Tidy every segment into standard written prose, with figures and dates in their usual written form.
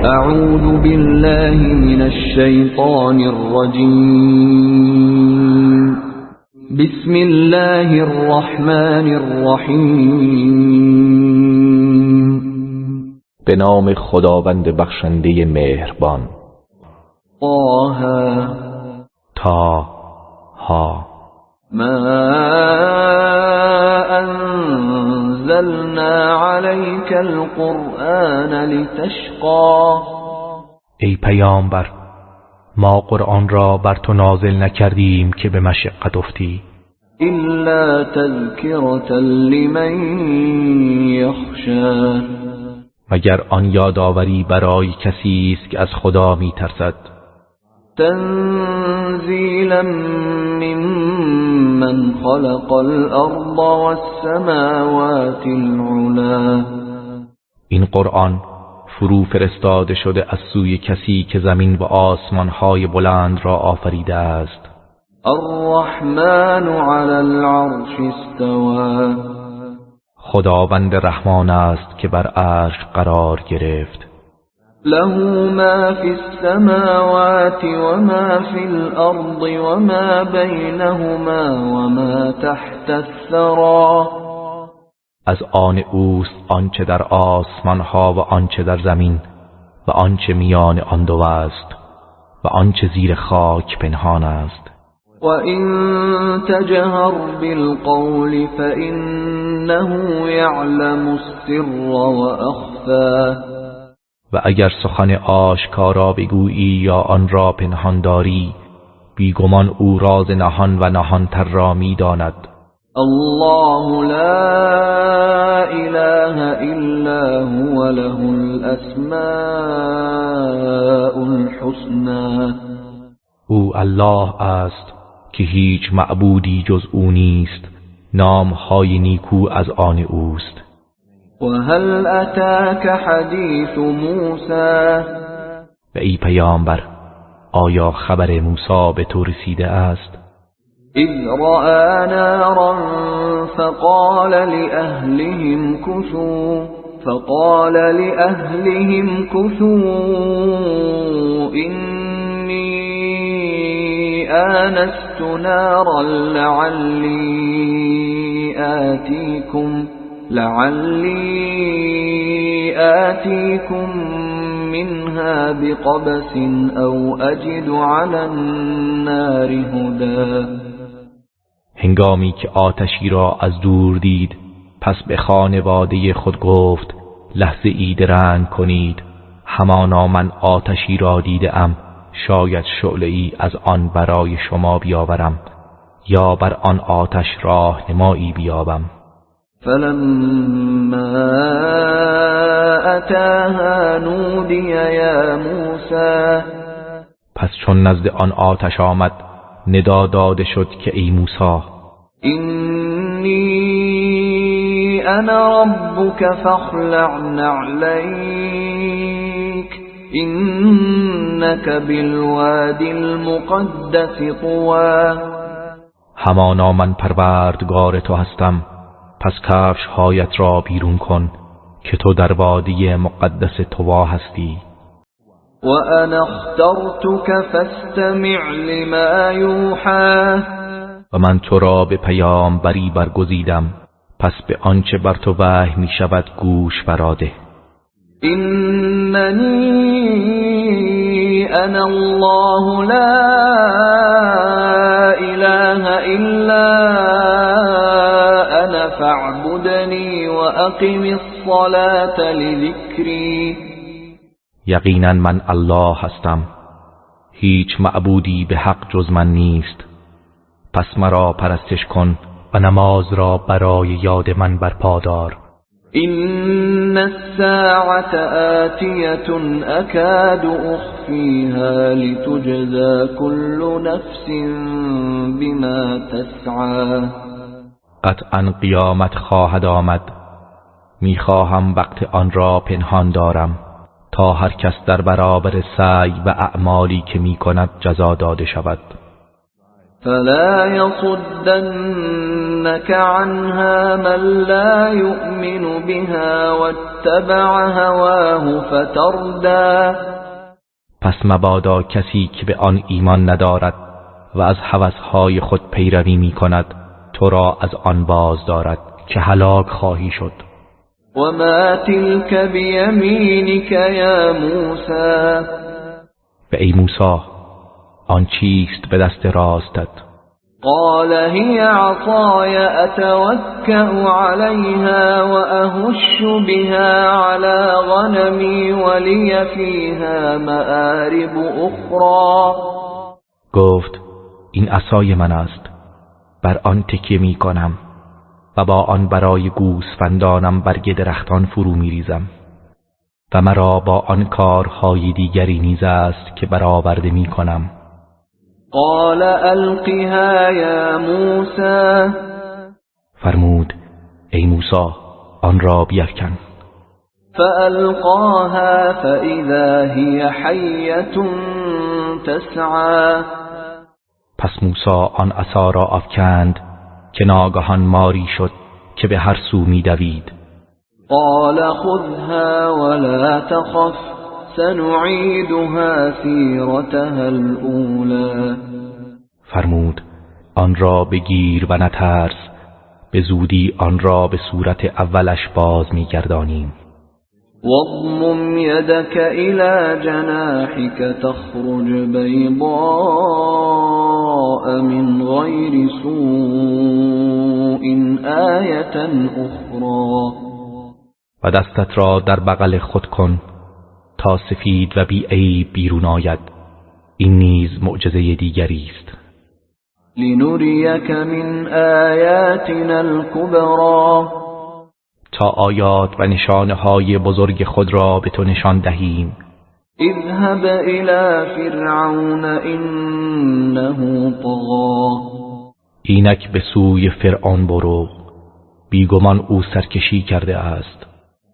اعوذ بالله من الشیطان الرجیم. بسم الله الرحمن الرحیم. به نام خداوند بخشنده مهربان. طه ما انزلنا عليك القرآن لتشقى. ای پیامبر، ما قرآن را بر تو نازل نکردیم که به مشقت افتی، الا تذکرة لمن یخشی، مگر آن یادآوری برای کسی است که از خدا می‌ترسد. تنزیلا ممن خلق الارض والسماوات العلا. این قرآن فرو فرستاده شده از سوی کسی که زمین و آسمان‌های بلند را آفریده است. الرحمن علی العرش استوى. خداوند رحمان است که بر عرش قرار گرفت. له ما فی السماوات وما فی الارض وما بینهما وما تحت الثری. از آن اوست آنچه در آسمان‌ها و آنچه در زمین و آنچه میان آن دو است و آنچه زیر خاک پنهان است. و این تجهر بالقول فإنه یعلم السر و اخفی. و اگر سخن آشکارا بگویی یا آن را پنهان داری، بیگمان او راز نهان و نهانتر را می‌داند. الله لا اله الا هو له الاسماء الحسنى. او الله است که هیچ معبودی جز او نیست، نام‌های نیکو از آن اوست. و هل اتاک حدیث موسی. و ای پیامبر، آیا خبر موسی به تو رسیده است؟ اذ رأى نارا فقال لأهلهم كثوا إني آنست نارا لعلی آتیكم منها بقبس او اجد على النار هدى. هنگامی که آتشی را از دور دید، پس به خانواده خود گفت لحظه ای درنگ کنید، همانا من آتشی را دیدم، شاید شعله‌ای از آن برای شما بیاورم یا بر آن آتش راهنمایی بیابم. فلما اتاها نودی یا موسی. پس چون نزد آن آتش آمد، ندا داده شد که ای موسی، اینی انا ربک فاخلع نعلیک اینک بالوادی المقدس طوی. همانا من پروردگار تو هستم، پس کفش هایت را بیرون کن که تو در وادی مقدس طوا هستی. و انا اخترتک فاستمع لما یوحی. و من تو را به پیامبری برگزیدم، پس به آنچه بر تو وحی می شود گوش فراده. ایننی انا الله لا اله الا انا فاعبدنی و اقم الصلاة لذکری. یقینا من الله هستم، هیچ معبودی به حق جز من نیست، پس مرا پرستش کن و نماز را برای یاد من برپا دار. این الساعة آتیة اکاد اخفیها لتجزا كل نفس بما تسعی. قطعا قیامت خواهد آمد، میخواهم وقت آن را پنهان دارم تا هر کس در برابر سعی و اعمالی که میکند جزا داده شود. فلا يصدنك عنها من لا يؤمن بها واتبع هواه فتردى. پس مبادا کسی که به آن ایمان ندارد و از هوسهای خود پیروی می کند تو را از آن باز دارد که هلاک خواهی شد. وما تلك بیمینک یا موسی. و ای موسی آن چیست به دست راستت؟ قال هي عصای اتوکأ علیها واهش بها علی غنمی ولی فیها مآرب اخرى. گفت این عصای من است، بر آن تکیه می کنم و با آن برای گوسفندانم برگ درختان فرو می ریزم و مرا با آن کارهای دیگری نیز است که برآورده می کنم. قال القها یا موسی. فرمود ای موسی آن را بیفکن. فألقاها فإذا هي حية تسعى. پس موسی آن عصا را افکند که ناگهان ماری شد که به هر سو می دوید. قال خذها ولا تخف سنعيدها سيرتها الأولى. فرمود آن را بگیر و نترس، به زودی آن را به صورت اولش باز می گردانیم. واضمم يدك إلى جناحك تخرج بيضاء من غير سوء آية أخرى. و دستت را در بغل خود کن تا سفید و بی عیب بیرون آید، این نیز معجزه دیگری است. لنريك من آياتنا الكبرى. تا آیات و نشانه‌های بزرگ خود را به تو نشان دهیم. اذهب إلى فرعون إنه طغى. اینک به سوی فرعون برو، بیگمان او سرکشی کرده است.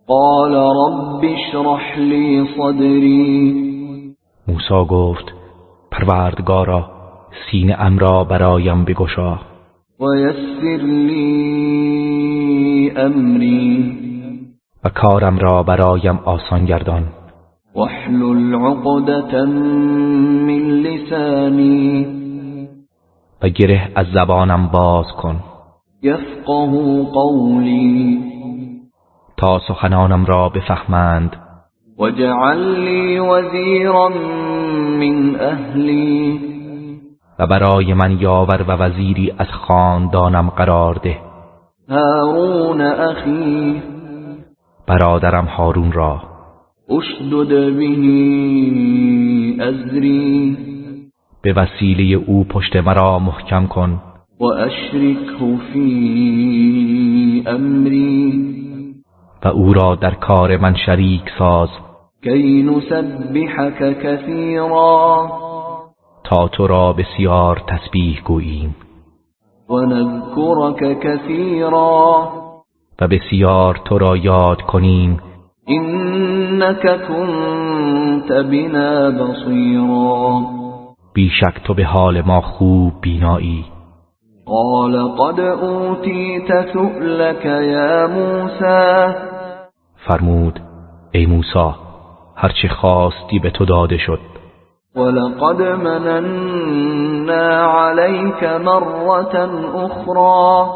قال رب اشرح لي صدری. موسی گفت پروردگارا سینه ام را برایم بگشا. ويسر لي امری. و کارم را برایم آسان گردان. واحلل عقدة من لسانی. و گره از زبانم باز کن. یفقه قولی. تا سخنانم را بفهمند. واجعل لی وزیرا من اهلی. و برای من یاور و وزیری از خاندانم قرار ده. هارون اخی. برادرم هارون را. اشدد به ازری. به وسیله او پشت مرا محکم کن. و اشرکه فی امری. و او را در کار من شریک ساز. کی نسبحک کثیرا. تا تو را بسیار تسبیح گوییم. و نذکرک کثیرا. و بسیار تو را یاد کنیم. انک کنت بنا بصیرا. بیشک تو به حال ما خوب بینایی. قال قد اوتیت سؤلک یا موسی. فرمود ای موسی هرچه خواستی به تو داده شد. ولقد مننا عليك مرة أخرى.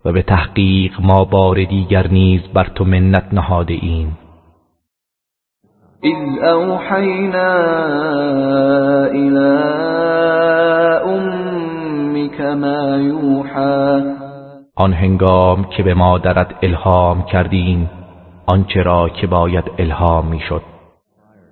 و به تحقیق ما بار دیگر نیز بر تو منت نهاده ایم. اذ اوحینا الى امك ما یوحى. آن هنگام که به مادرت الهام کردیم آنچه را که باید الهام میشد.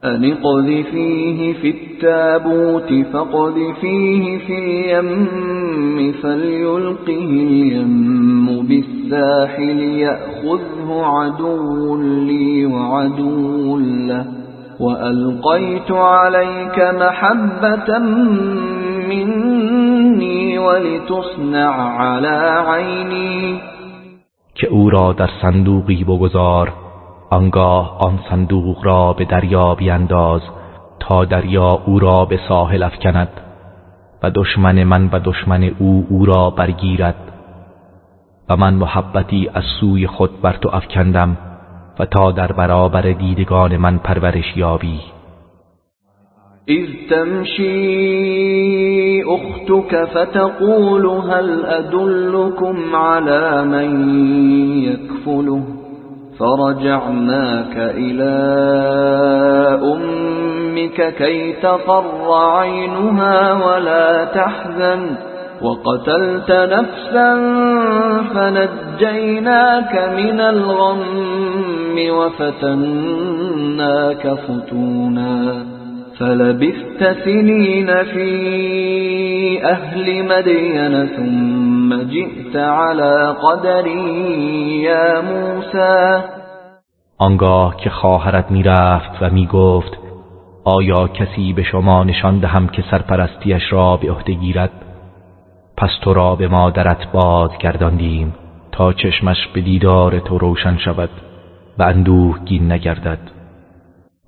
ان اقذفیه فی التابوت فاقذفیه فی الیم فلیلقه الیم بالساحل یأخذه عدو لی وعدو له وألقیت علیک محبة منی ولتصنع علی عینی. که او را در صندوقی بگذار، آنگاه آن صندوق را به دریا بینداز تا دریا او را به ساحل افکند و دشمن من و دشمن او را برگیرد و من محبتی از سوی خود بر تو افکندم و تا در برابر دیدگان من پرورش یابی. إذ تمشي أختك فتقول هل أدلكم على من يكفله فرجعناك إلى أمك كي تقر عينها ولا تحزن وقتلت نفسا فنجيناك من الغم وفتناك فتونا فلبثت سنين في أهل مدين ثم جئت على قدری یا موسی. آنگاه که خواهرت می رفت و می گفت آیا کسی به شما نشان دهم که سرپرستیش را به عهده گیرد؟ پس تو را به مادرت بازگرداندیم تا چشمش به دیدار تو روشن شود و اندوهگین نگردد.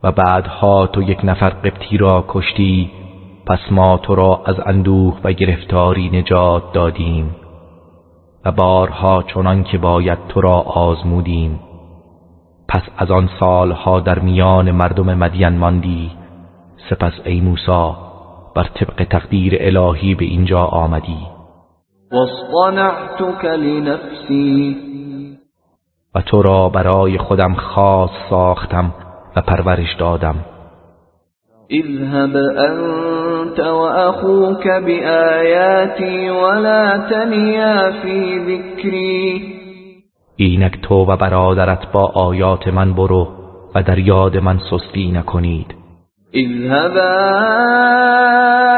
و بعدها تو یک نفر قبطی را کشتی، پس ما تو را از اندوه و گرفتاری نجات دادیم و بارها چنان که باید تو را آزمودیم. پس از آن سالها در میان مردم مدین ماندی، سپس ای موسی بر طبق تقدیر الهی به اینجا آمدی. واصطنعتك لنفسی، و تو را برای خودم خاص ساختم و پرورش دادم. اذهب انت واخوك بآیاتی ولا تنیا فی ذکری. اینک تو و برادرت با آیات من برو و در یاد من سستی نکنید. اذهبا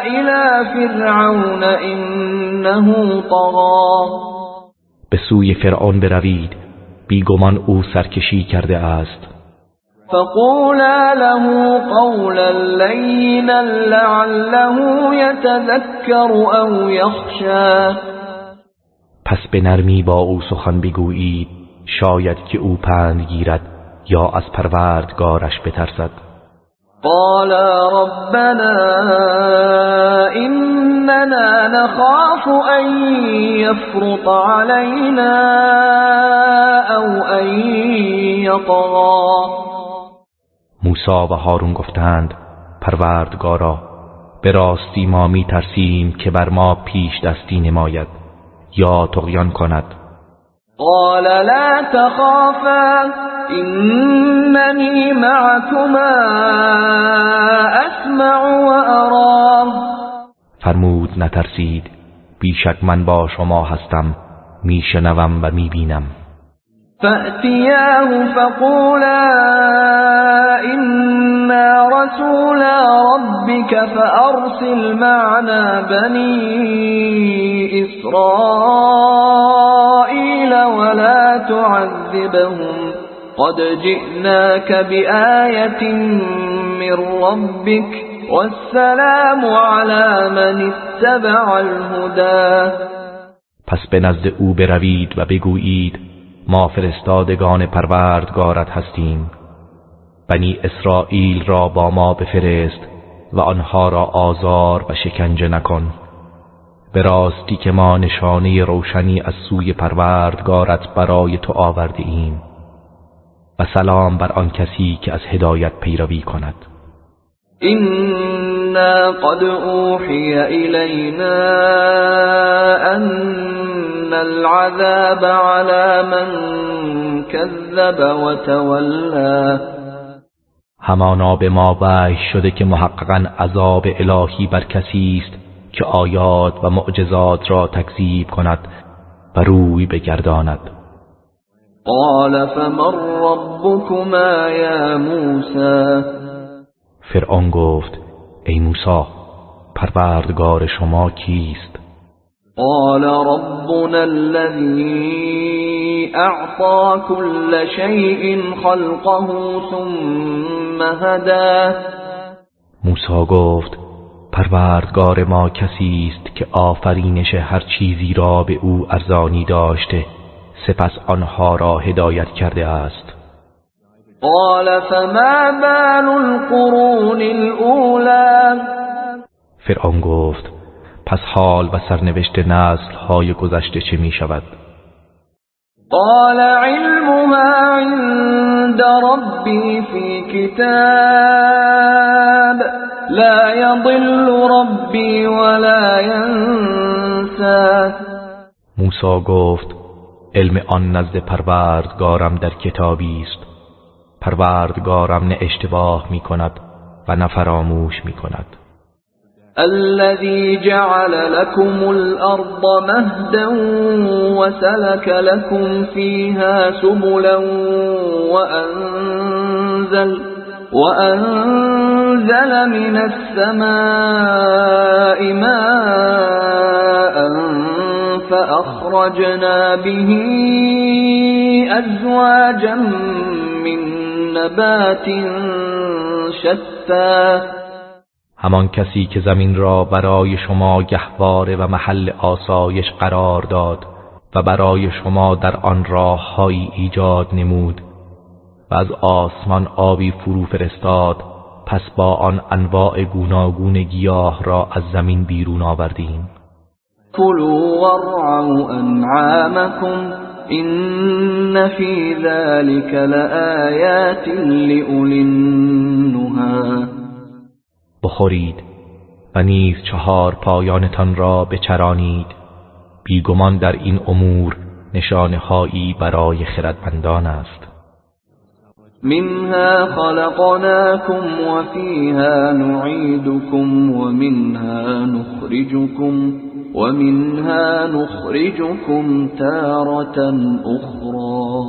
الى فرعون انه طغى. به سوی فرعون بروید، بیگمان او سرکشی کرده است. فقولا له قولا لینا لعله یتذکر او یخشی. پس به نرمی با او سخن بگویید، شاید که او پند گیرد یا از پروردگارش بترسد. قال ربنا إننا نخاف أن يفرط علينا أو أن يطغى. موسی و هارون گفتند پروردگارا، به راستی ما می ترسیم که بر ما پیش دستی نماید یا طغیان کند. قال لا تخافا إنني معكما أسمع وأرى. فرمود نترسید، بیشک من با شما هستم، میشنوم و میبینم. فأتياه فقولا إنا رسولا ربك فأرسل معنا بني إسرائيل ولا تعذبهم قد جئناك بآية من ربك والسلام على من اتبع الهدى. پس به نزد او بروید و بگویید ما فرستادگان پروردگارت هستیم، بنی اسرائیل را با ما بفرست و آنها را آزار و شکنجه نکن. به راستی که ما نشانه روشنی از سوی پروردگارت برای تو آورده ایم و سلام بر آن کسی که از هدایت پیروی کند. إنا قد أوحي إلينا أن العذاب على من كذب وتولى. همانا به ما وحی شده که محققاً عذاب الهی بر کسی است که آیات و معجزات را تکذیب کند و روی بگرداند. قال فمن ربكما یا موسی. فرعون گفت ای موسی، پروردگار شما کیست؟ قال ربنا الذي اعطى كل شيء خلقه ثم هدى. موسی گفت پروردگار ما کسی است که آفرینش هر چیزی را به او ارزانی داشته، سپس آنها را هدایت کرده است. قال فما بال القرون الاولى. فرعون گفت پس حال و سرنوشت نسل های گذشته چه می شود؟ قال علمها عند ربي في كتاب لا يضل ربي ولا ينسى. موسی گفت علم آن نزد پروردگارم در کتابی است، پروردگارم نه اشتباه می کند و نه فراموش می کند. الذي جعل لكم الأرض مهدا وسلك لكم فيها سبلا وأنزل من السماء ماء فأخرجنا به أزواجا من نبات شتى. همان کسی که زمین را برای شما گهواره و محل آسایش قرار داد و برای شما در آن راه‌هایی ایجاد نمود و از آسمان آبی فرو فرستاد، پس با آن انواع گوناگون گیاه را از زمین بیرون آوردیم. كلوا وارعوا أنعامكم إن في ذلك لآيات لأولي النهى. بخورید و نیز چهار پایانتان را بچرانید، بیگمان در این امور نشانه‌هایی برای خردمندان است. منها خلقناكم وفيها نعيدكم ومنها نخرجكم تارة أخرى.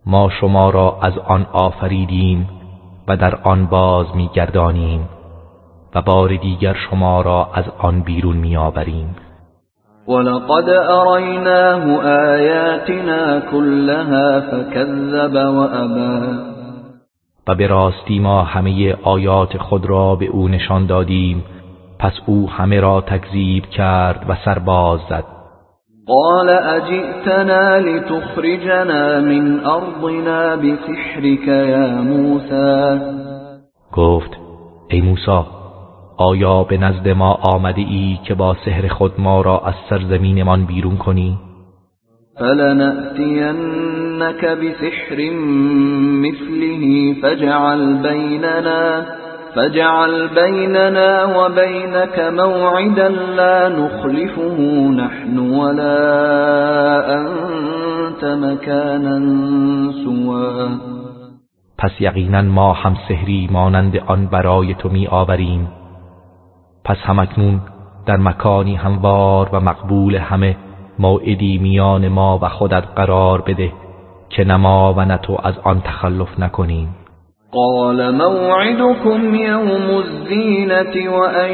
ما شما را از آن آفریدیم و در آن باز می‌گردانیم و بار دیگر شما را از آن بیرون می‌آوریم. ولقد أريناه آياتنا كلها فكذب وأبى. و به راستی ما همه آیات خود را به او نشان دادیم، پس او همه را تکذیب کرد و سرباز زد. قال أجئتنا لتخرجنا من أرضنا بسحرك يا موسى. گفت ای موسی، آیا به نزد ما آمده ای که با سحر خود ما را از سرزمینمان بیرون کنی؟ فلنأتینك بسحر مثله فاجعل بيننا وبينك موعدا لا نخلفه نحن ولا أنت مكانا سوا. پس یقینا ما هم سحری مانند آن برای تو می آوریم، پس همکنون در مکانی هموار و مقبول همه موعدی میان ما و خودت قرار بده که نه ما و نه تو از آن تخلف نکنیم. قال موعدكم يوم الزينة وأن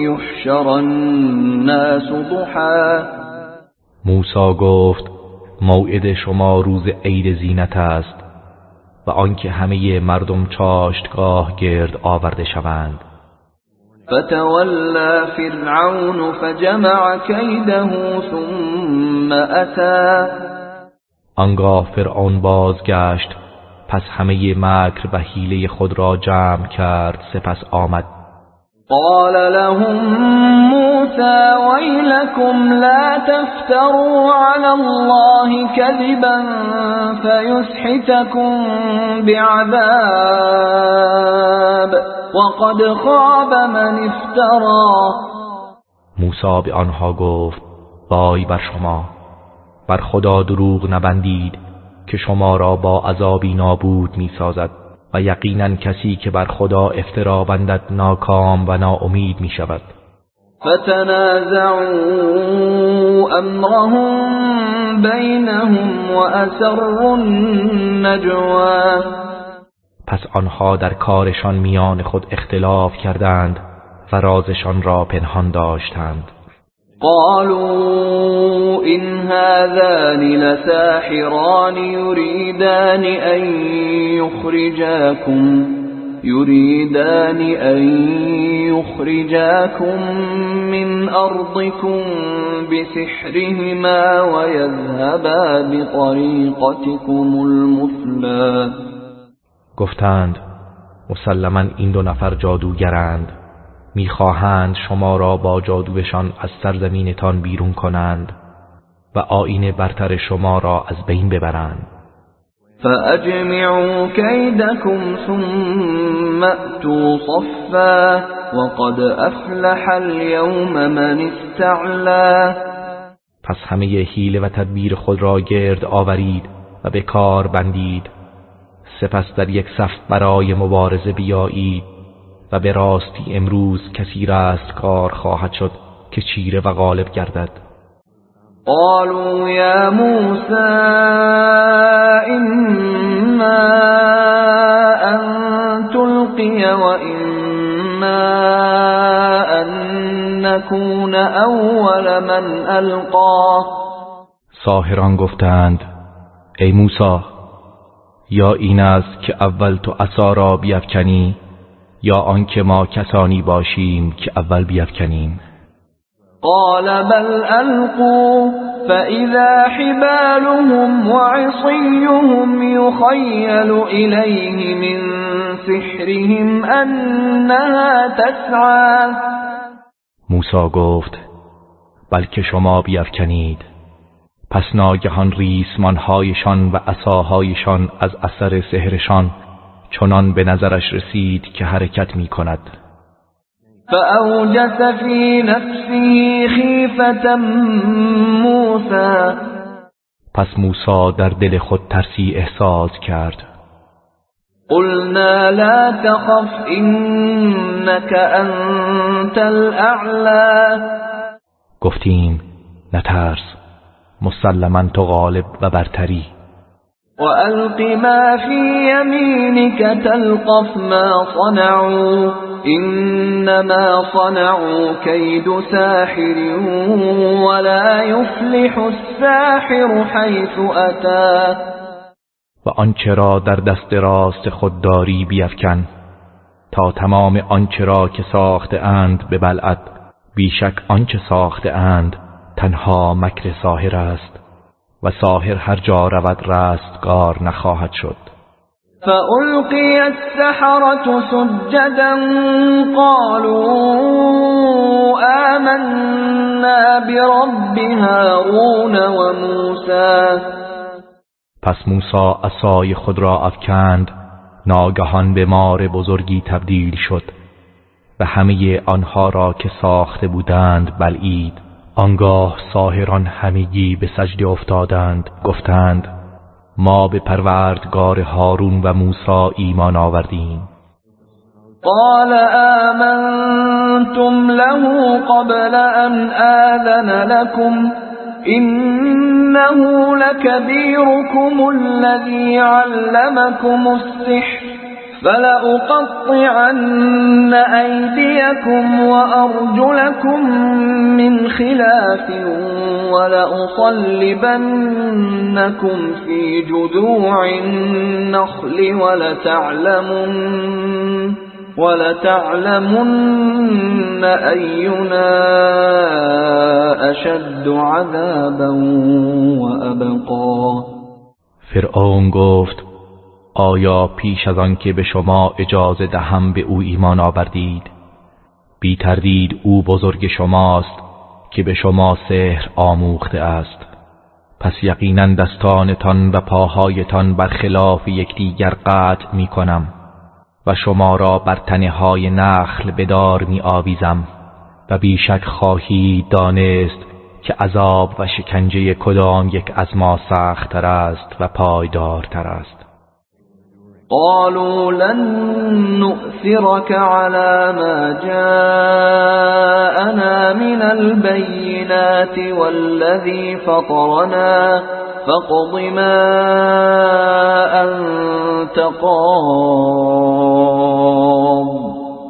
يحشر الناس ضحى. موسی گفت موعد شما روز عید زینت است و آنکه همه مردم چاشتگاه گرد آورده شوند. فتولى فرعون فجمع كيده ثم أتى. آنگاه فرعون بازگشت، پس همه مکر و حیله خود را جمع کرد، سپس آمد. قال لهم موسى ويلكم لا تفتروا على الله كذبا فيسحتكم بعذاب وقد خاب من افترى. موسی به آنها گفت وای بر شما، بر خدا دروغ نبندید که شما را با عذابی نابود می سازد و یقینا کسی که بر خدا افترا بندد ناکام و ناامید می شود. فتنازعوا امرهم بینهم و اسروا النجوا. پس آنها در کارشان میان خود اختلاف کردند و رازشان را پنهان داشتند. قالوا إن هذان لساحران يريدان أن يخرجاكم من أرضكم بسحرهما ويذهبا بطريقتكم المثلى. گفتند مسلماً این دو نفر جادوگرند، میخواهند شما را با جادوشان از سرزمینتان بیرون کنند و آیین برتر شما را از بین ببرند. فأجمعوا كيدكم ثم أتوا صفا وقد أفلح اليوم من استعلا. پس همه حیله و تدبیر خود را گرد آورید و به کار بندید. سپس در یک صف برای مبارزه بیایید و به راستی امروز کسی رستگار خواهد شد که چیره و غالب گردد. قالوا يا موسى إما أن تلقي وإما أن نكون أول من ألقى. ساحران گفتند ای موسی، یا این است که اول تو عصا را بیفکنی یا آنکه ما کسانی باشیم که اول بیفکنیم. قال بل ألقوا فإذا حبالهم وعصيهم يخيل إليه من سحرهم أنها تسعى. موسی گفت بلکه شما بیفکنید. پس ناگهان ریسمانهایشان و عصاهایشان از اثر سحرشان چنان به نظرش رسید که حرکت می کند. فأوجس في نفسه خيفة موسى. پس موسی در دل خود ترسی احساس کرد. قلنا لا تخف إنك أنت الأعلى. گفتیم نترس، مسلماً تو غالب و برتری. وألق ما في يمينك تلقف ما صنعوا إنما صنعوا كيد ساحر ولا يفلح الساحر حيث أتى. و آنچه را در دست راست خود داری بیفکن تا تمام آنچه را که ساخته اند ببلعد. بیشک آنچه ساخته اند تنها مکر ساحر است و ساحر هر جا رود رستگار نخواهد شد. فألقي السحرة سجدا قالوا آمنا برب هارون وموسى. پس موسی عصای خود را افکند، ناگهان به مار بزرگی تبدیل شد و همه آنها را که ساخته بودند بلعید. آنگاه ساحران همگی به سجده افتادند، گفتند ما به پروردگار هارون و موسی ایمان آوردیم. قال آمنتم له قبل أن آذن لكم إنه لكبيركم الذي علمكم السحر فلأقطعن أيديكم وأرجلكم من خلاف ولأصلبنكم في جذوع النخل ولتعلمن أينا أشد عذابا وأبقى. فرعون گفت آیا پیش از آن که به شما اجازه دهم به او ایمان آوردید؟ بی تردید او بزرگ شماست که به شما سحر آموخته است. پس یقینا دستانتان و پاهایتان برخلاف یکدیگر قطع می کنم و شما را بر تنه های نخل به دار می آویزم و بیشک خواهید دانست که عذاب و شکنجه کدام یک از ما سخت تر است و پایدارتر است. قالوا لن نؤثرك على ما جاءنا من البينات والذي فطرنا فاقض ما أنت قاض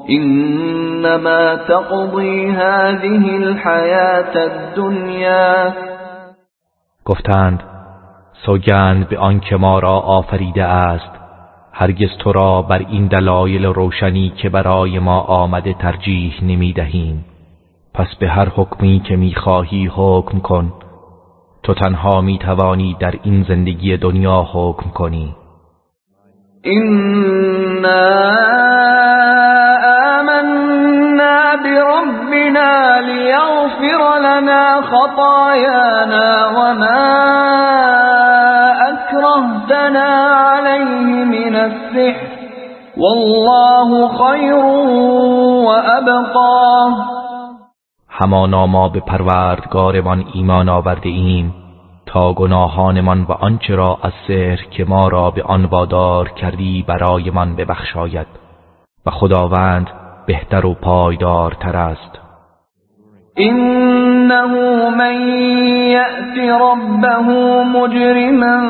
إنما تقضي هذه الحياة الدنيا. گفتند سوگند به آنکه ما را آفریده است، هرگز تو را بر این دلایل روشنی که برای ما آمده ترجیح نمی دهیم. پس به هر حکمی که می خواهی حکم کن. تو تنها می توانی در این زندگی دنیا حکم کنی. إنا آمنا بربنا ليغفر لنا خطايانا وما أكرهتنا عليه من السحر والله خیر و ابقا. همانا ما به پروردگارمان ایمان آورده ایم تا گناهانمان و آنچه را از سحر که ما را به آن وادار کردی برایمان ببخشاید و خداوند بهتر و پایدارتر است. إنه من يأت ربه مجرما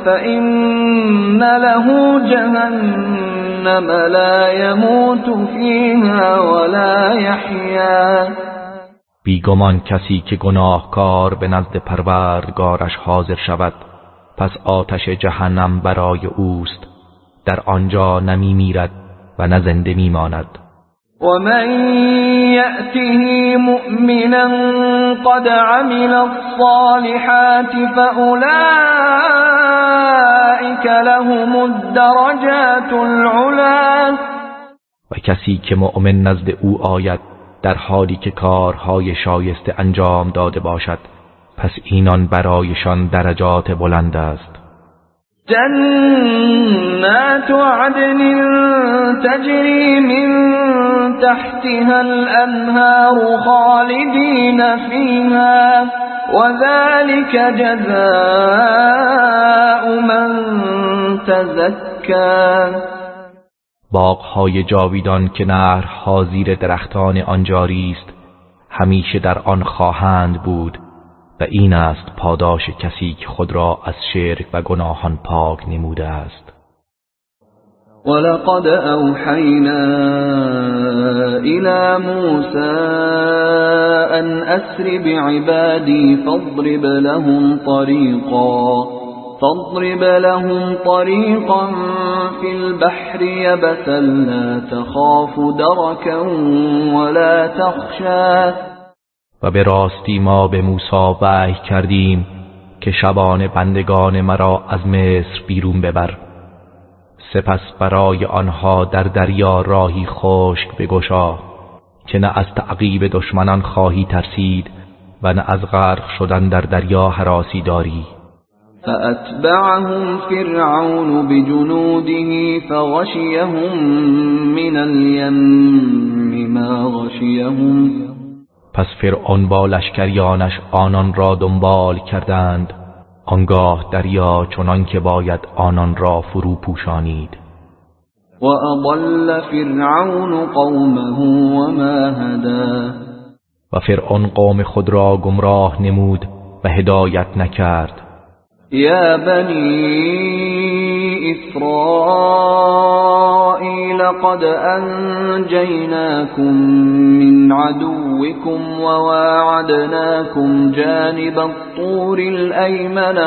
فإن له جهنم لا يموت فيها ولا يحيا. بیگمان کسی که گناهکار به نزد پروردگارش حاضر شود پس آتش جهنم برای اوست، در آنجا نمی میرد و نه زنده می ماند. ومن يأته مؤمنا قد عمل الصالحات فأولئك لهم الدرجات العلا. و کسی که مؤمن نزد او آید در حالی که کارهای شایسته انجام داده باشد پس اینان برایشان درجات بلند است. جنات عدن تجري من تحتها الأنهار خالدين فيها وذلك جزاء من تزكى. باغ‌های جاویدان که نهرها زیر درختان آن جاری است همیشه در آن خواهند بود و این است پاداش کسی که خود را از شرک و گناهان پاک نموده است. ولقد أوحينا إلى موسى أن أسر بعبادي فاضرب لهم طريقا في البحر يبسا لا تخاف دركا ولا تخشى. و به راستی ما به موسی وحی کردیم که شبان بندگان مرا از مصر بیرون ببر، سپس برای آنها در دریا راهی خشک بگشا که نه از تعقیب دشمنان خواهی ترسید و نه از غرق شدن در دریا هراسی داری. فأتبعهم فرعون بجنوده فغشيهم من اليم ما غشيهم. پس فرعون با لشکریانش آنان را دنبال کردند، آنگاه دریا چنان که باید آنان را فرو پوشانید. و اضل فرعون قومه وما هدى. و فرعون قوم خود را گمراه نمود و هدایت نکرد. یا بنی إسرائيل قد أنجيناكم من عدوكم وواعدناكم جانب الطور الأيمن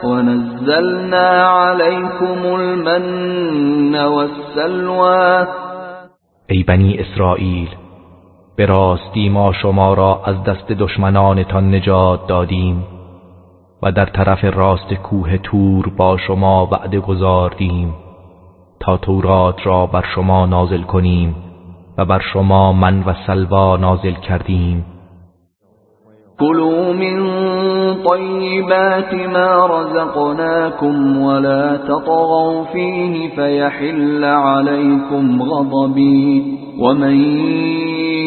ونزلنا عليكم المن والسلوى. ای بنی اسرائیل، به راستی ما شما را از دست دشمنانتان نجات دادیم و در طرف راست کوه تور با شما وعده گذاردیم تا تورات را بر شما نازل کنیم و بر شما من و سلوا نازل کردیم. كلوا من طيبات ما رزقناكم ولا تطغوا فيه فيحل عليكم غضبي ومن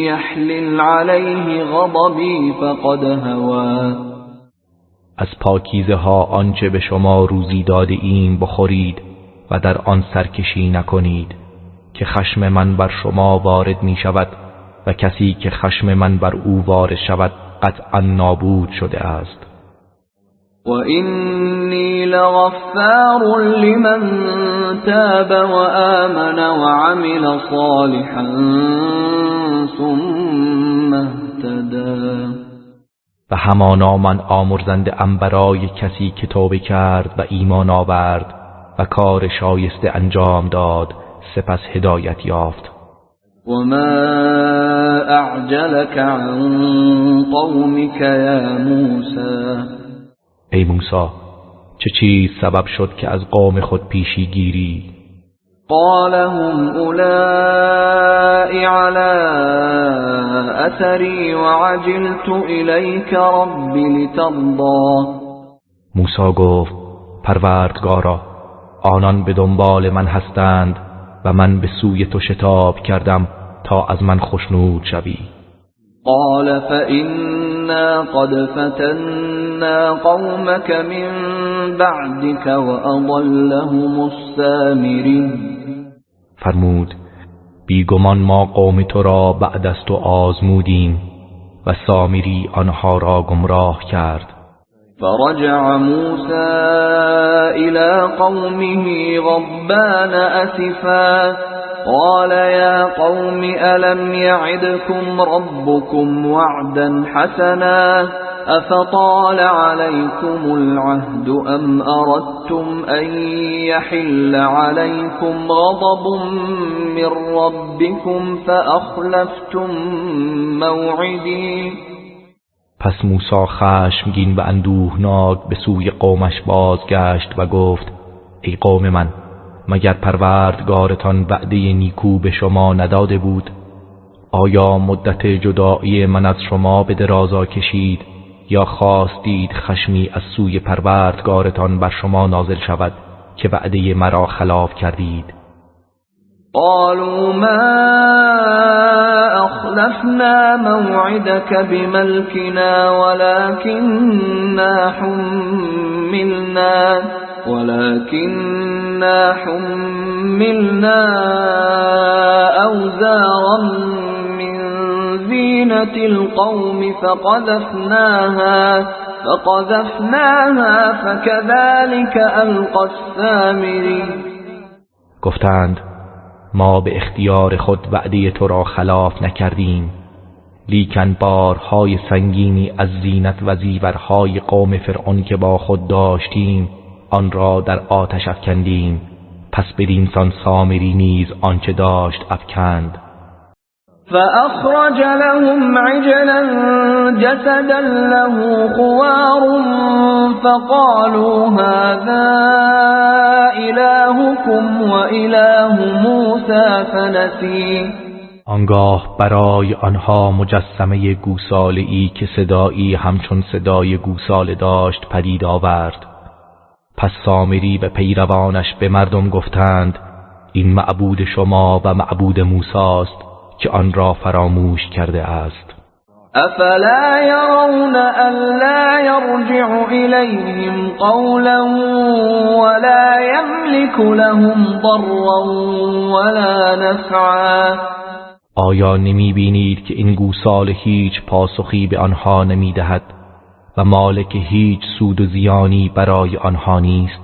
يحلل عليه غضبي فقد هوى. از پاکیزه ها آنچه به شما روزی داده ایم بخورید و در آن سرکشی نکنید که خشم من بر شما وارد می شود و کسی که خشم من بر او وارد شود قطعا نابود شده است. و اینی لغفار لمن تاب و آمن و عمل صالحا ثم اهتدى. و همانا من آمرزنده ام برای کسی که توبه کرد و ایمان آورد و کار شایسته انجام داد سپس هدایت یافت. وما اعجلك عن قومك یا موسی. ای موسی، چه چیز سبب شد که از قوم خود پیشی گیری؟ قال هم اولائی علی أثري وعجلت إليك رب لترضى. موسی گفت پروردگارا، آنان به دنبال من هستند و من به سوی تو شتاب کردم تا از من خوشنود شوی. قال فإنا قد فتنا قومك من بعدك وأضلهم السامري. فرمود بیگمان ما قوم تو را بعد از تو آزمودیم و سامری آنها را گمراه کرد. فرجع موسى إلى قومه غضبان أسفا قال يا قوم ألم يعدكم ربكم وعدا حسنا أفطال عليكم العهد أم أردتم أن يحل عليكم غضب من ربكم فأخلفتم موعدي. پس موسی خشمگین و اندوهناک به سوی قومش بازگشت و گفت ای قوم من، مگر پروردگارتان وعده نیکو به شما نداده بود؟ آیا مدت جدایی من از شما به درازا کشید یا خواستید خشمی از سوی پروردگارتان بر شما نازل شود که وعده مرا خلاف کردید؟ قالوا ما أخلفنا موعدك بملكنا ولكننا حملنا أوزارا من زينة القوم فقذفناها فكذلك ألقى السامري. گفتند ما به اختیار خود وعده تو را خلاف نکردیم، لیکن بارهای سنگینی از زینت و زیورهای قوم فرعون که با خود داشتیم آن را در آتش افکندیم، پس بدینسان سامری نیز آنچه داشت افکند. فأخرج لهم عجلا جسدا له خوار فقالوا هذا إلهكم وإله موسى فنسي. آنگاه برای آنها مجسمه گوساله‌ای که صدایی همچون صدای گوساله داشت پدید آورد. پس سامری و پیروانش به مردم گفتند این معبود شما و معبود موسی است که آن را فراموش کرده است. افلا يرون الا يرجع إليهم قولا ولا يملك لهم ضرا ولا نفعا. آیا نمی بینید که این گوساله هیچ پاسخی به آنها نمی دهد و مالک هیچ سود و زیانی برای آنها نیست؟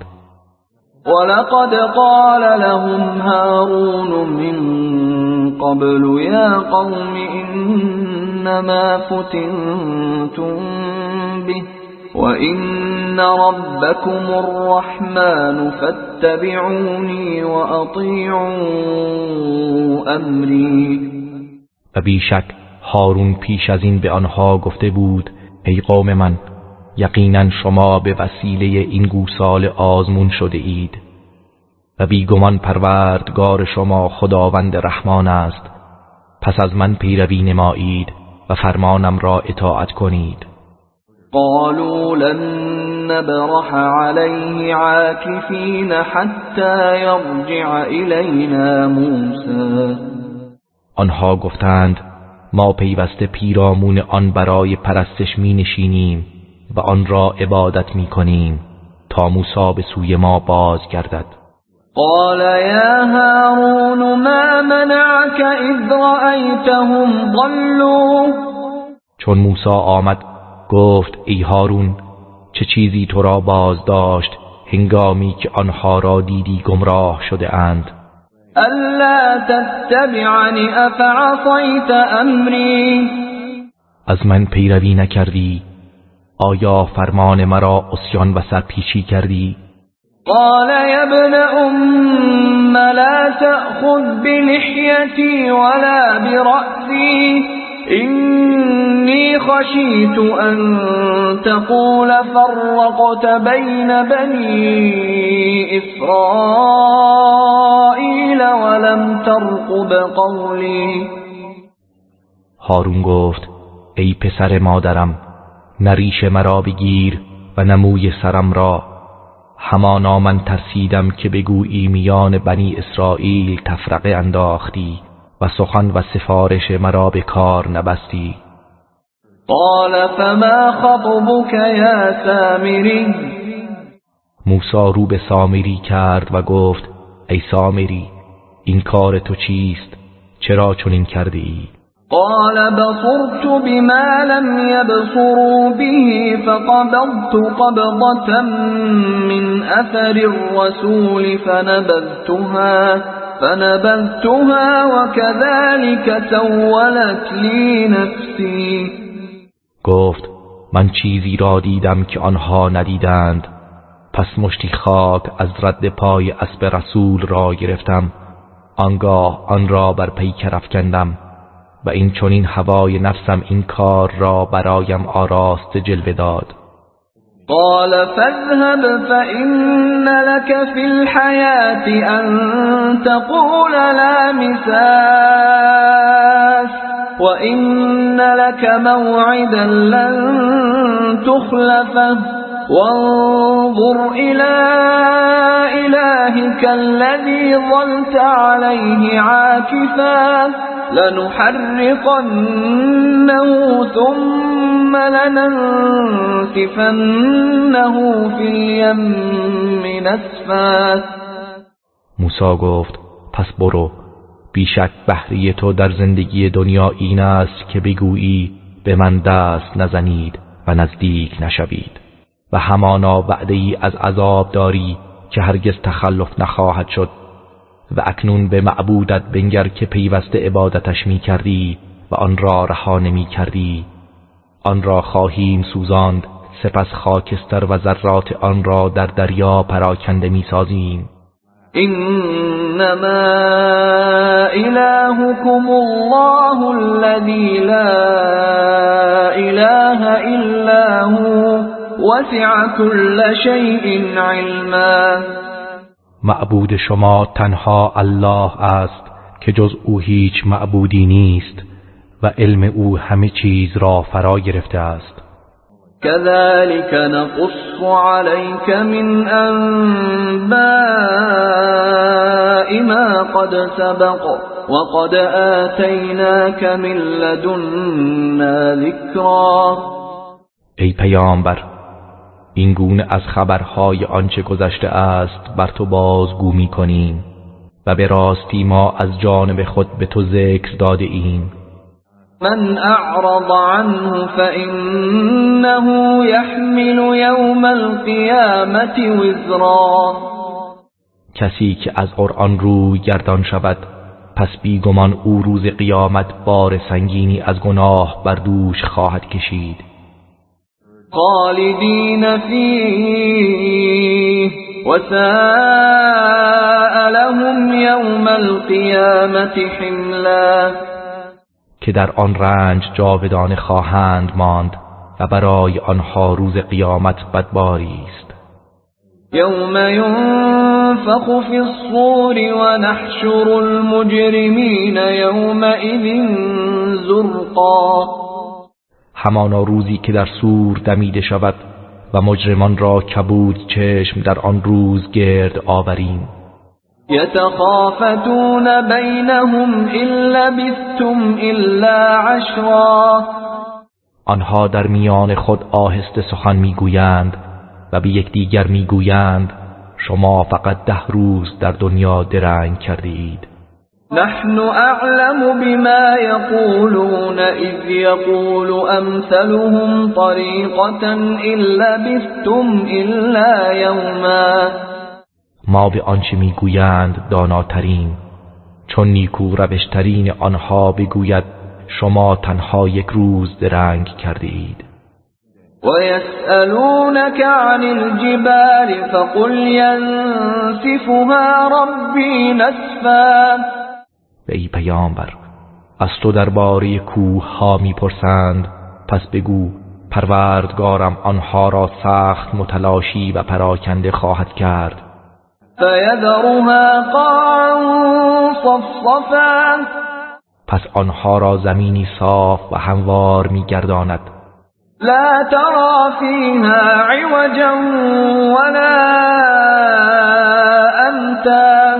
ولقد قال لهم هارون من قبل يا قوم إنما فتنتم به وإن ربكم الرحمن فاتبعوني وأطيعوا أمري. و بیشک هارون پیش از این به آنها گفته بود ای قوم من، یقینا شما به وسیله این گوساله آزمون شده اید و بیگمان پروردگار شما خداوند رحمان است، پس از من پیروی نمایید و فرمانم را اطاعت کنید. قالوا لن نبرح عليه عاكفين حتى يرجع إلينا موسى. آنها گفتند ما پیوسته پیرامون آن برای پرستش می نشینیم و آن را عبادت می کنیم تا موسی به سوی ما بازگردد. قال يا هارون ما منعك إذ رأيتهم ضلوا. چون موسی آمد گفت ای هارون، چه چیزی تو را باز داشت هنگامی که آنها را دیدی گمراه شده اند؟ ألا تتبعني أفعصيت أمري. از من پیروی نکردی؟ آیا فرمان مرا عصیان و سرپیچی کردی؟ قال يا ابن أم لا تأخذ بلحيتي ولا برأسي إني خشيت أن تقول فرقت بين بني إسرائيل ولم ترقب قولي. هارون گفت ای پسر مادرم، نه ریش مرا بگیر و نه موی سرم را. همانا من ترسیدم که بگویی میان بنی اسرائیل تفرقه انداختی و سخن و سفارش مرا به کار نبستی. قال فما خطبك یا سامری؟ موسی رو به سامری کرد و گفت ای سامری، این کار تو چیست؟ چرا چنین کرده ای؟ قال بصرت بما لم يبصروا به فقبضت قبضة من أثر الرسول فنبذتها وكذلك سولت لي نفسي. گفت من چیزی را دیدم که آنها ندیدند، پس مشتی خاک از رد پای اسب رسول را گرفتم، آنگاه آن را بر پیکر افکندم و این چنین هوای نفسم این کار را برایم آراست جلوه داد. قال فاذهب فإن لك في الحياة أن تقول لا مساس وإن لك موعدا لن تخلفه وانظر إلى إلهك الذي ظلت عليه عاكفا لنحرقنه ثم لننسفنه في اليم نسفا. موسی گفت پس برو، بیشک بهره تو در زندگی دنیا این است که بگویی به من دست نزنید و نزدیک نشوید و همانا وعده ای از عذاب داری که هرگز تخلف نخواهد شد. و اکنون به معبودت بنگر که پیوسته عبادتش می کردی و آن را رها نمی کردی. آن را خواهیم سوزاند، سپس خاکستر و ذرات آن را در دریا پراکنده می سازیم. انما الهكم الله الذي لا اله الا هو وسع كل شيء علما. معبود شما تنها الله است که جز او هیچ معبودی نیست و علم او همه چیز را فرا گرفته است. كذلك نقص عليك من أنباء ما قد سبق وقد آتيناك من لدنا ذكرا. ای پیامبر، این گونه از خبرهای آنچه گذشته است بر تو بازگو می‌کنیم و به راستی ما از جانب خود به تو ذکر داده ایم. من اعرض عنه فإنه يحمل يوم القيامة وزرا. کسی که از قرآن روی گردان شود، پس بیگمان او روز قیامت بار سنگینی از گناه بر دوش خواهد کشید. خالدین فیه وساء لهم یوم القیامة حملا. که در آن رنج جاودانه خواهند ماند و برای آنها روز قیامت بدباری است. یوم ینفخ فی الصور و نحشر المجرمین یومئذ زرقا. همانا روزی که در سور دمیده شود و مجرمان را کبود چشم در آن روز گرد آوریم. یتخافتون بینهم ان لبثتم الا عشرا. آنها در میان خود آهسته سخن میگویند و به یکدیگر میگویند شما فقط 10 روز در دنیا درنگ کرده اید. نحن اعلم بما يقولون اذ يقول امثلهم طریقة ان لبثتم الا یوما. ما به آنچه میگویند داناترین، چون نیکو روشترین آنها بگوید شما تنها 1 روز درنگ کرده اید. وَيَسْأَلُونَكَ عَنِ الْجِبَالِ فَقُلْ يَنسِفُهَا رَبِّي نَسْفًا. ای پیامبر، از تو درباره کوه ها میپرسند، پس بگو پروردگارم آنها را سخت متلاشی و پراکنده خواهد کرد. فَيَذَرُهَا قَاعًا صَفْصَفًا. پس آنها را زمینی صاف و هموار می‌گرداند. لا ترى فيها عوجا ولا امتا،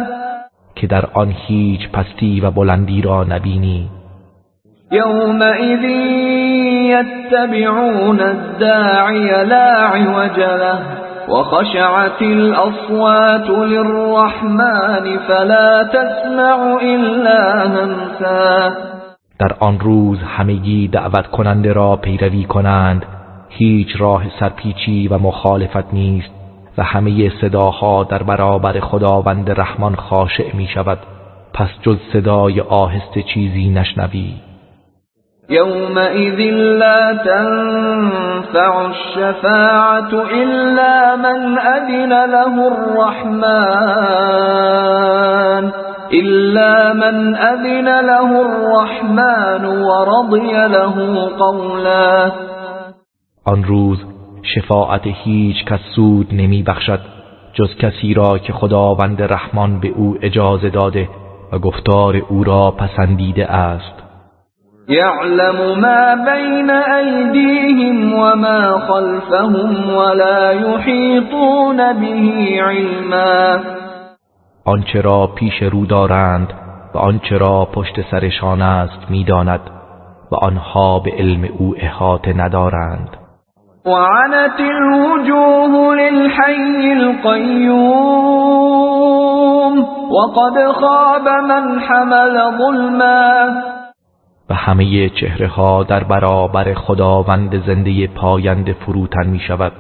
که در آن هیچ پستی و بلندی را نبینی. يومئذ يتبعون الداعي لا عوج له وخشعت الأصوات للرحمن فلا تسمع إلا همسا. در آن روز همگی دعوت کننده را پیروی کنند، هیچ راه سرپیچی و مخالفت نیست و همه صداها در برابر خداوند رحمان خاشع می شود، پس جز صدای آهسته چیزی نشنوی. يومئذ لا تنفع الشفاعة إلا من أذن له الرحمن ورضي له قولا. آن روز شفاعت هیچ کس سود نمی بخشد جز کسی را که خداوند رحمان به او اجازه داده و گفتار او را پسندیده است. يعلم ما بين أيديهم وما خلفهم ولا يحيطون به علما. آنچه را پیش رو دارند و آنچه را پشت سرشان است می‌داند و آنها به علم او احاطه ندارند. وعنت الوجوه للحي القيوم وقد خاب من حمل ظلما. و همه چهره ها در برابر خداوند زنده پاینده فروتن می شود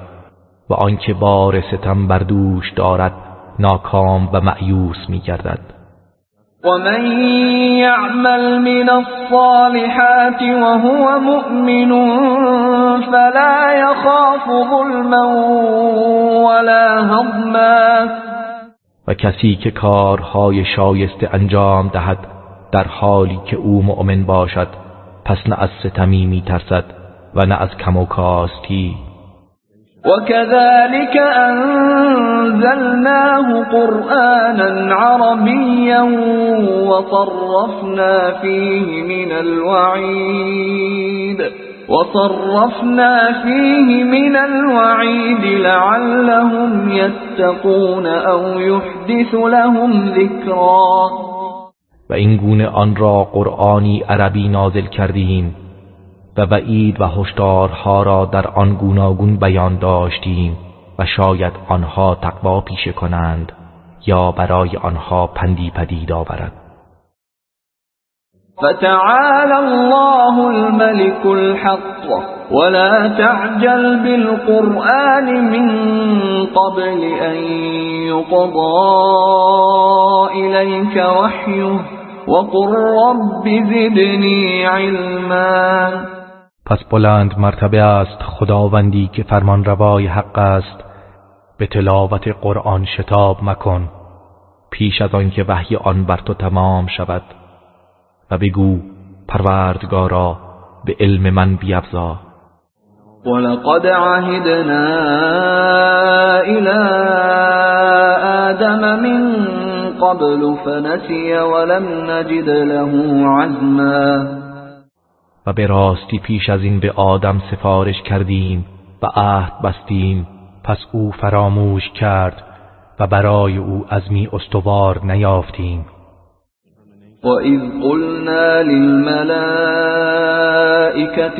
و آنکه بار ستم بر دوش دارد ناکام و مأیوس می گردد. ومن يعمل من الصالحات وهو مؤمن فلا يخاف ظلما ولا هضما. و کسی که کارهای شایسته انجام دهد در حالی که او مؤمن باشد، پس نه از ستمی می ترسد و نه از کم و کاستی. وكذلك أنزلناه قرآنا عربيا وصرفنا فيه من الوعيد لعلهم يتقون أو يحدث لهم ذكرا. و این گونه آن را قرآنی عربی نازل کردیم و وعید و هشدارها را در آن گوناگون بیان داشتیم و شاید آنها تقوا پیشه کنند یا برای آنها پندی پدید آورد. فتعالى الله الملك الحق ولا تعجل بالقرآن من قبل أن يقضى إليك وحيه وقل رب زدني علما. پس بلند مرتبه است خداوندی که فرمان روای حق است. به تلاوت قرآن شتاب مکن پیش از آنکه وحی آن بر تو تمام شود و بگو پروردگارا به علم من بیفزا. ولقد عهدنا إلى آدم من قبل فنسي ولم نجد له عزما. و به راستی پیش از این به آدم سفارش کردیم و عهد بستیم، پس او فراموش کرد و برای او عزمی استوار نیافتیم. وَإِذْ قُلْنَا لِلْمَلَائِكَةِ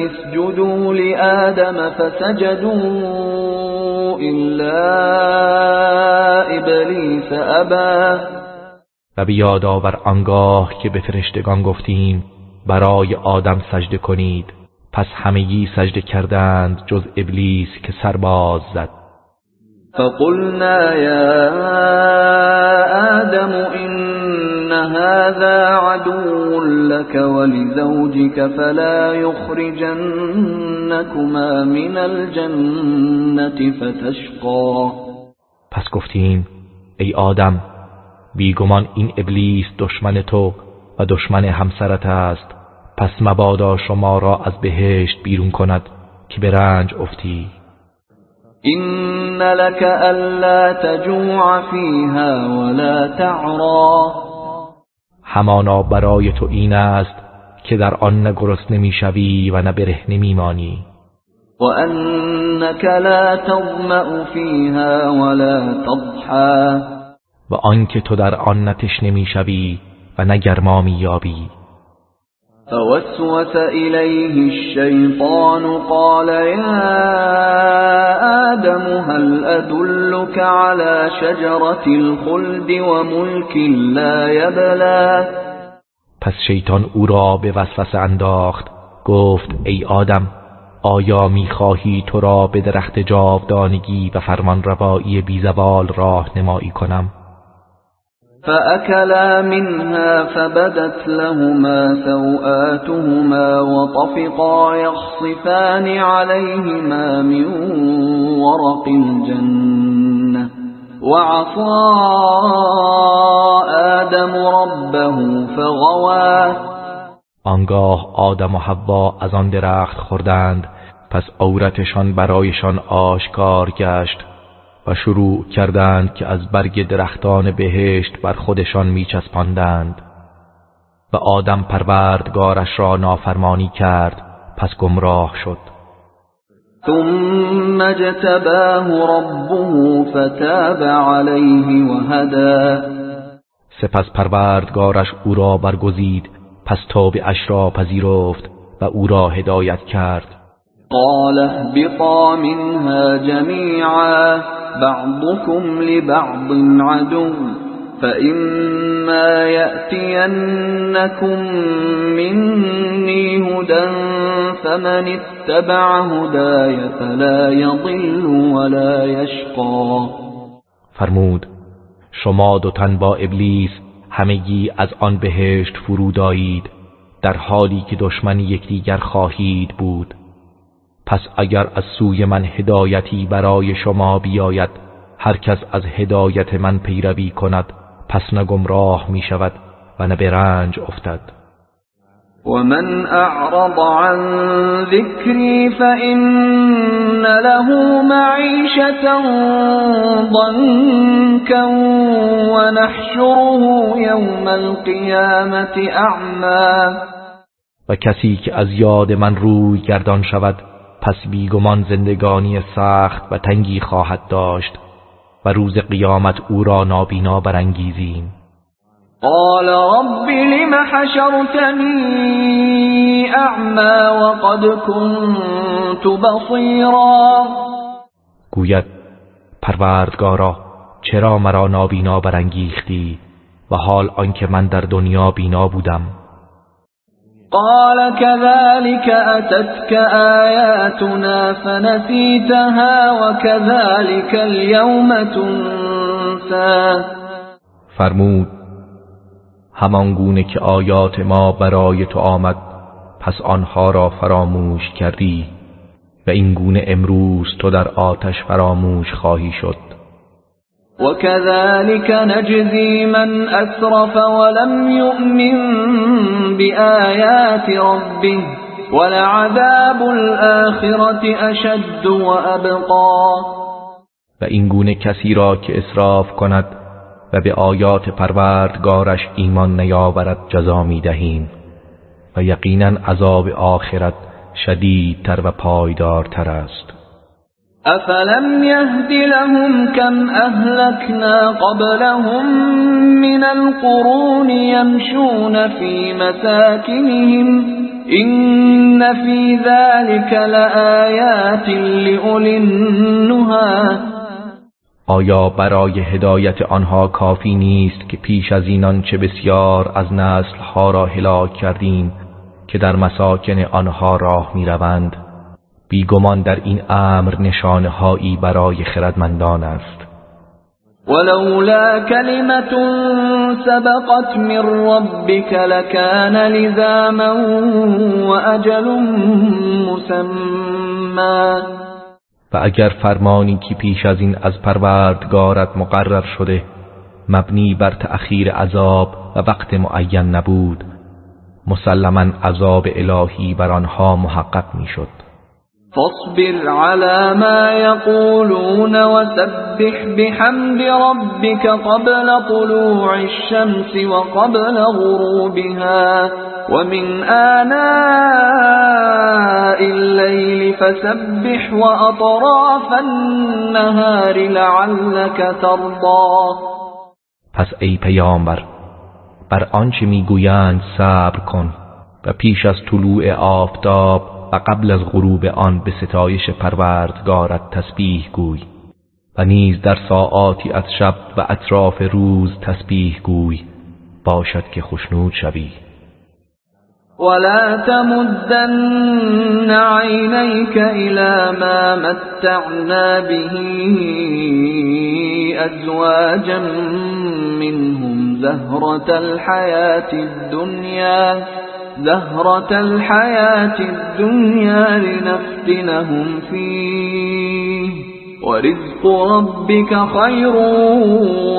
اسْجُدُوا لِآدَمَ فَسَجَدُوا إِلَّا إِبْلِيسَ أَبَى. و بیاد آور آنگاه که به فرشتگان گفتیم برای آدم سجده کنید، پس همگی سجده کردند جز ابلیس که سرباز زد. فَقُلْنَا يَا آدَمُ إِنَّ هَذَا عَدُوٌّ لَكَ وَلِزَوْجِكَ فَلَا يُخْرِجَنَّكُمَا مِنَ الْجَنَّةِ فَتَشْقَى. پس گفتیم ای آدم، بیگمان این ابلیس دشمن تو و دشمن همسرت است، پس مبادا شما را از بهشت بیرون کند که به رنج افتی. إن لك ألا تجوع فيها ولا تعرى. همانا برای تو این است که در آن نه گرسنه میشوی و نه برهنه میمانی. وأنك لا تظمأ فيها ولا تضحى و آنکه تو در آن نه تشنه میشوی و نه گرما مییابی. فوسوس إليه الشيطان قال يا آدم هل أدلك على شجرة الخلد وملك لا يبلى. پس شیطان او را به وسوسه انداخت، گفت ای آدم آیا میخواهی تو را به درخت جاودانگی و فرمانروایی بیزوال راهنمایی کنم؟ فأكلا منها فبدت لهما سوآتهما وطفقا يخصفان عليهما من ورق الجنة وعصى آدم ربه فغوى. آنگاه آدم و حوا از آن درخت خوردند، پس عورتشان برایشان آشکار گشت و شروع کردند که از برگ درختان بهشت بر خودشان میچسباندند و آدم پروردگارش را نافرمانی کرد، پس گمراه شد. ثم اجتباه ربه فتاب عليه وهدى. سپس پروردگارش او را برگزید، پس توبه اش را پذیرفت و او را هدایت کرد. قال اهبطا منها جميعا بعضكم لبعض عدو فإما يأتينكم مني هدى فمن اتبع هداي فلا يضل ولا يشقى. فرمود شما دو تن با ابلیس همگی از آن بهشت فرود آیید، در حالی که دشمن یکدیگر خواهید بود. پس اگر از سوی من هدایتی برای شما بیاید، هر کس از هدایت من پیروی کند پس نه گمراه می شود و نه به رنج افتد. ومن اعرض عن ذكري فإن له معيشة ضنكا ونحشره يوم القيامة أعمى. و کسی که از یاد من روی گردان شود، پس بیگمان زندگانی سخت و تنگی خواهد داشت و روز قیامت او را نابینا برانگیزیم. قال رب لم حشرتني أعمى وقد كنت بصيرا. گوید پروردگارا چرا مرا نابینا برانگیختی و حال آنکه من در دنیا بینا بودم. قال كذلك أتتك آياتنا فنسيتها وكذلك اليوم تنسى. فرمود همان گونه که آیات ما برای تو آمد پس آنها را فراموش کردی و این گونه امروز تو در آتش فراموش خواهی شد. وكذلك نجزي من أسرف ولم يؤمن بآيات ربه ولعذاب الآخرة أشد وأبقى. و این گونه کسی را که اسراف کند و به آیات پروردگارش ایمان نیاورد جزا می دهیم و یقینا عذاب آخرت شدیدتر و پایدارتر است. أفلم يهد لهم كم أهلكنا قبلهم من القرون يمشون في مساكنهم إن في ذلك لآيات لأولي النهى. آیا برای هدایت آنها کافی نیست که پیش از اینان چه بسیار از نسلها را هلاک کردیم که در مساکن آنها راه می روند؟ بیگمان در این امر نشانه‌هایی برای خردمندان است. ولولا كلمة سبقت من ربك لكان لزاما وأجل مسمى. و اگر فرمانی که پیش از این از پروردگارت مقرر شده مبنی بر تأخیر عذاب و وقت معین نبود، مسلماً عذاب الهی بر آنها محقق می شد. فاصبر على ما يقولون وسبح بحمد ربك قبل طلوع الشمس وقبل غروبها ومن آناء الليل فسبح وأطراف النهار لعلك ترضى. پس ای پیامبر بر آنچه میگویند صبر کن و پیش از طلوع آفتاب و قبل از غروب آن به ستایش پروردگارت تسبیح گوی و نیز در ساعاتی از شب و اطراف روز تسبیح گوی باشد که خشنود شوی. ولا تمدن عينيك إلى ما متعنا به أزواجا منهم زهرة الحياة الدنيا لنفتنهم فيه ورزق ربك خير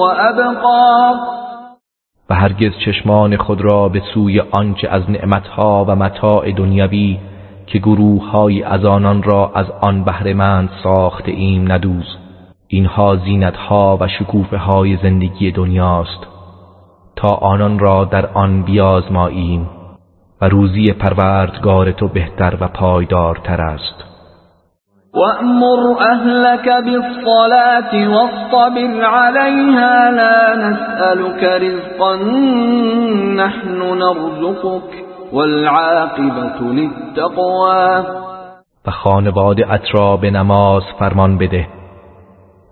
وأبقى. و هرگز چشمان خود را به سوی آنچه از نعمتها و متاع دنیوی که گروه‌هایی از آنان را از آن بهره‌مند ساخته ایم ندوز. اینها زینتها و شکوفه‌های زندگی دنیاست تا آنان را در آن بیازماییم و روزی پروردگار تو بهتر و پایدارتر است. وأمر أهلك بالصلاة واصطبر عليها لا نسألك رزقا نحن نرزقك والعاقبة للتقوى. و خانواده‌ات را به نماز فرمان بده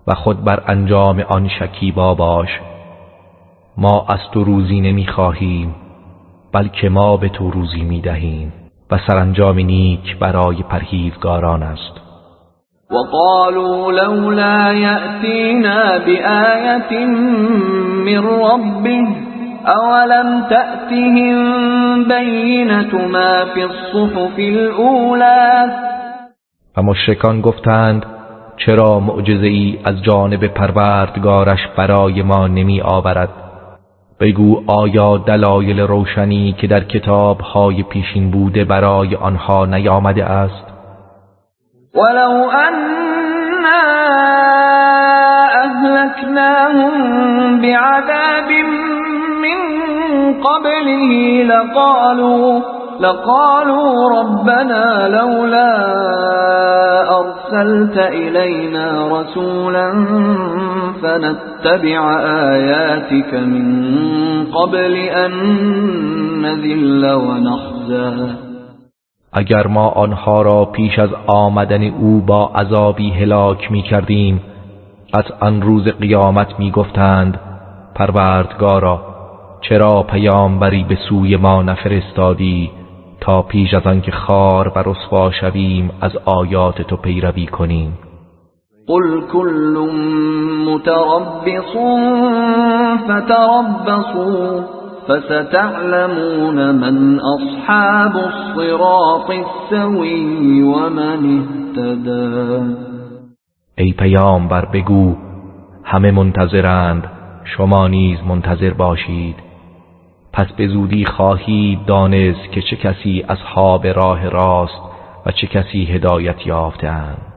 و خود بر انجام آن شکیبا باش. ما از تو روزی نمی‌خواهیم بلکه ما به تو روزی می‌دهیم و سرانجام نیک برای پرهیزگاران است. وقالوا لولا يأتينا بآية من ربه أولم تأتهم بينة ما في الصحف الأولى. و مشرکان گفتند چرا معجزه‌ای از جانب پروردگارش برای ما نمی آورد؟ بگو آیا دلایل روشنی که در کتاب‌های پیشین بوده برای آنها نیامده است؟ ولو أنا أهلكناهم بعذاب من قبله لقالوا ربنا لولا أرسلت إلينا رسولا فنتبع آياتك من قبل أن نذل ونخزى. اگر ما آنها را پیش از آمدن او با عذابی هلاک می کردیم قطعاً روز قیامت می گفتند پروردگارا چرا پیامبری به سوی ما نفرستادی تا پیش از آنکه خار و رسوا شویم از آیات تو پیروی کنیم. قل كل متربص فتربصوا فستعلمون من أصحاب الصراط السوي ومن اهتدى. ای پیامبر بگو همه منتظرند شما نیز منتظر باشید پس به زودی خواهید دانست که چه کسی اصحاب راه راست و چه کسی هدایت یافته‌اند.